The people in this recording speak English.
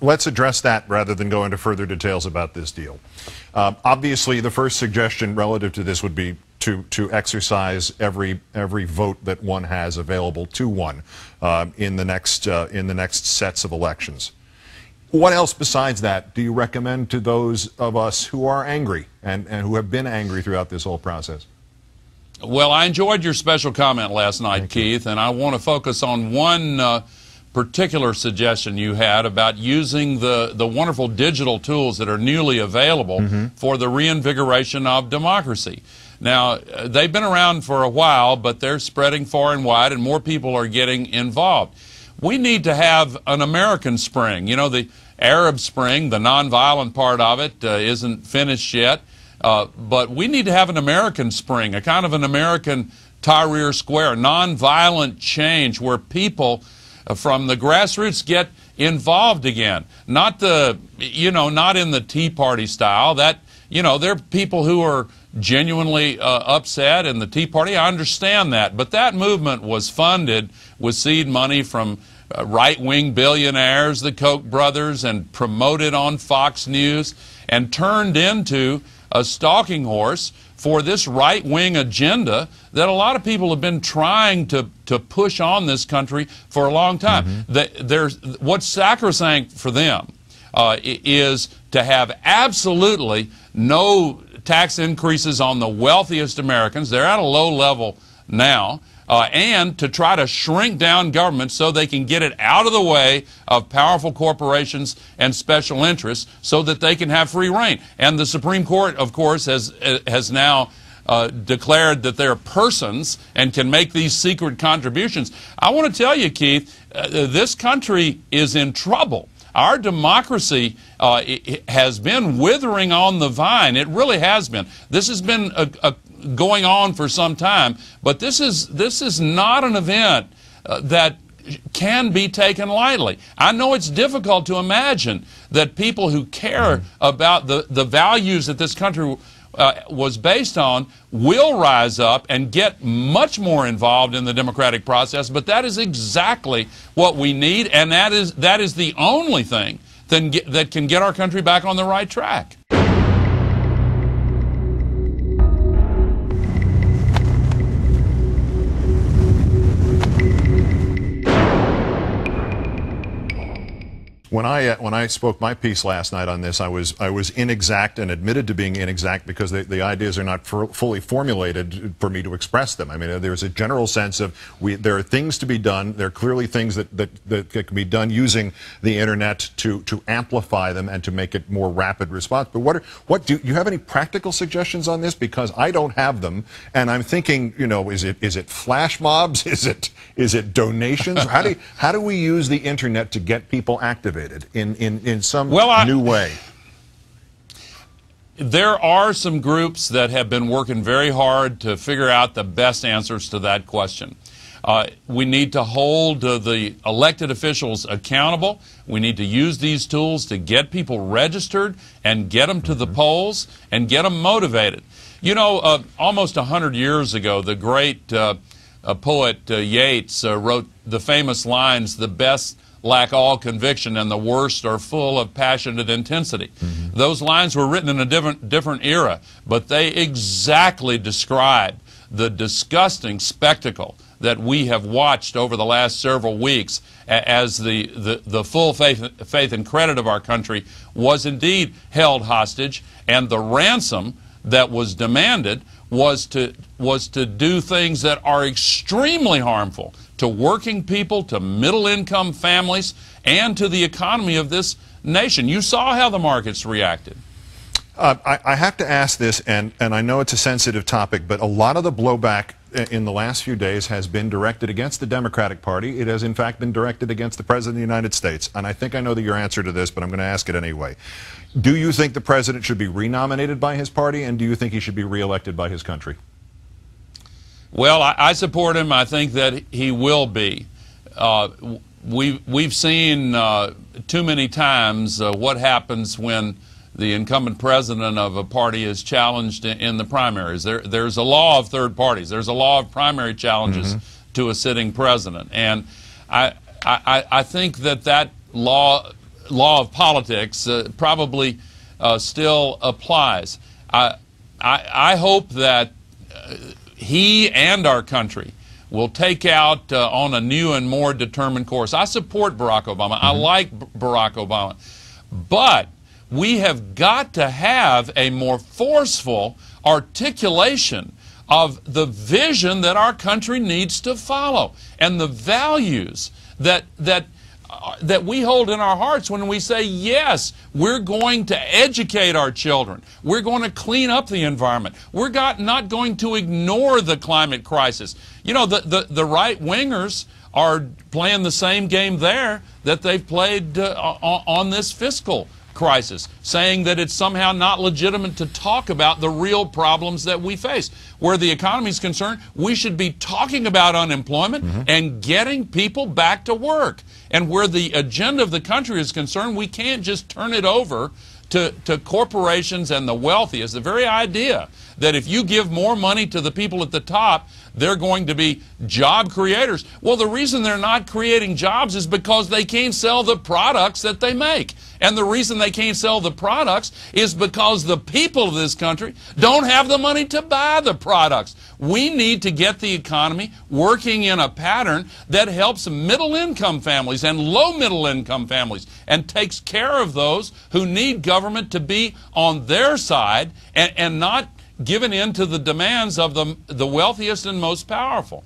let's address that rather than go into further details about this deal. Obviously, the first suggestion relative to this would be to exercise every vote that one has available to one in the next sets of elections. What else besides that do you recommend to those of us who are angry and who have been angry throughout this whole process? Well, I enjoyed your special comment last night, Keith, and I want to focus on one particular suggestion you had about using the wonderful digital tools that are newly available for the reinvigoration of democracy. Now, they've been around for a while, but they're spreading far and wide, and more people are getting involved. We need to have an American Spring. You know, the Arab Spring, the nonviolent part of it, isn't finished yet. But we need to have an American Spring, a kind of an American Tahrir Square, nonviolent change where people from the grassroots get involved again. Not the, not in the Tea Party style. That, there are people who are genuinely upset in the Tea Party. I understand that. But that movement was funded with seed money from right-wing billionaires, the Koch brothers, and promoted on Fox News and turned into a stalking horse for this right-wing agenda that a lot of people have been trying to push on this country for a long time. What's sacrosanct for them is to have absolutely no tax increases on the wealthiest Americans. They're at a low level now. And to try to shrink down government so they can get it out of the way of powerful corporations and special interests so that they can have free reign. And the Supreme Court, of course, has now declared that they're persons and can make these secret contributions. I want to tell you, Keith, this country is in trouble. Our democracy has been withering on the vine. It really has been. This has been going on for some time, but this is not an event that can be taken lightly. I know it's difficult to imagine that people who care about the values that this country was based on will rise up and get much more involved in the democratic process, but that is exactly what we need, and that is the only thing that can get our country back on the right track. When I spoke my piece last night on this, I was inexact and admitted to being inexact because the ideas are not fully formulated for me to express them. I mean, there's a general sense of there are things to be done. There are clearly things that can be done using the internet to amplify them and to make it more rapid response. But do you have any practical suggestions on this? Because I don't have them, and I'm thinking, is it flash mobs? Is it donations? How do we use the internet to get people activated in some new way? There are some groups that have been working very hard to figure out the best answers to that question. We need to hold the elected officials accountable. We need to use these tools to get people registered and get them to the polls and get them motivated. Almost 100 years ago, the great poet Yeats wrote the famous lines, "The best lack all conviction and the worst are full of passionate intensity." Those lines were written in a different era, but they exactly describe the disgusting spectacle that we have watched over the last several weeks as the full faith and credit of our country was indeed held hostage, and the ransom that was demanded was to do things that are extremely harmful to working people, to middle-income families, and to the economy of this nation. You saw how the markets reacted. I have to ask this, and I know it's a sensitive topic, but a lot of the blowback in the last few days has been directed against the Democratic Party. It has, in fact, been directed against the President of the United States. And I think I know your answer to this, but I'm going to ask it anyway. Do you think the President should be renominated by his party, and do you think he should be reelected by his country? Well, I support him. I think that he will be. We've seen too many times what happens when the incumbent president of a party is challenged in the primaries. There's a law of third parties. There's a law of primary challenges to a sitting president. And I think that law law of politics probably still applies. I hope that he and our country will take out on a new and more determined course. I support Barack Obama. I like Barack Obama. But we have got to have a more forceful articulation of the vision that our country needs to follow and the values that we hold in our hearts when we say, yes, we're going to educate our children. We're going to clean up the environment. We're not going to ignore the climate crisis. You know, the right-wingers are playing the same game there that they've played on this fiscal crisis, saying that it's somehow not legitimate to talk about the real problems that we face. Where the economy is concerned, we should be talking about unemployment and getting people back to work. And where the agenda of the country is concerned, we can't just turn it over to corporations and the wealthy. It's the very idea that if you give more money to the people at the top, they're going to be job creators. Well, the reason they're not creating jobs is because they can't sell the products that they make. And the reason they can't sell the products is because the people of this country don't have the money to buy the products. We need to get the economy working in a pattern that helps middle-income families and low-middle-income families and takes care of those who need government to be on their side and not given in to the demands of the wealthiest and most powerful.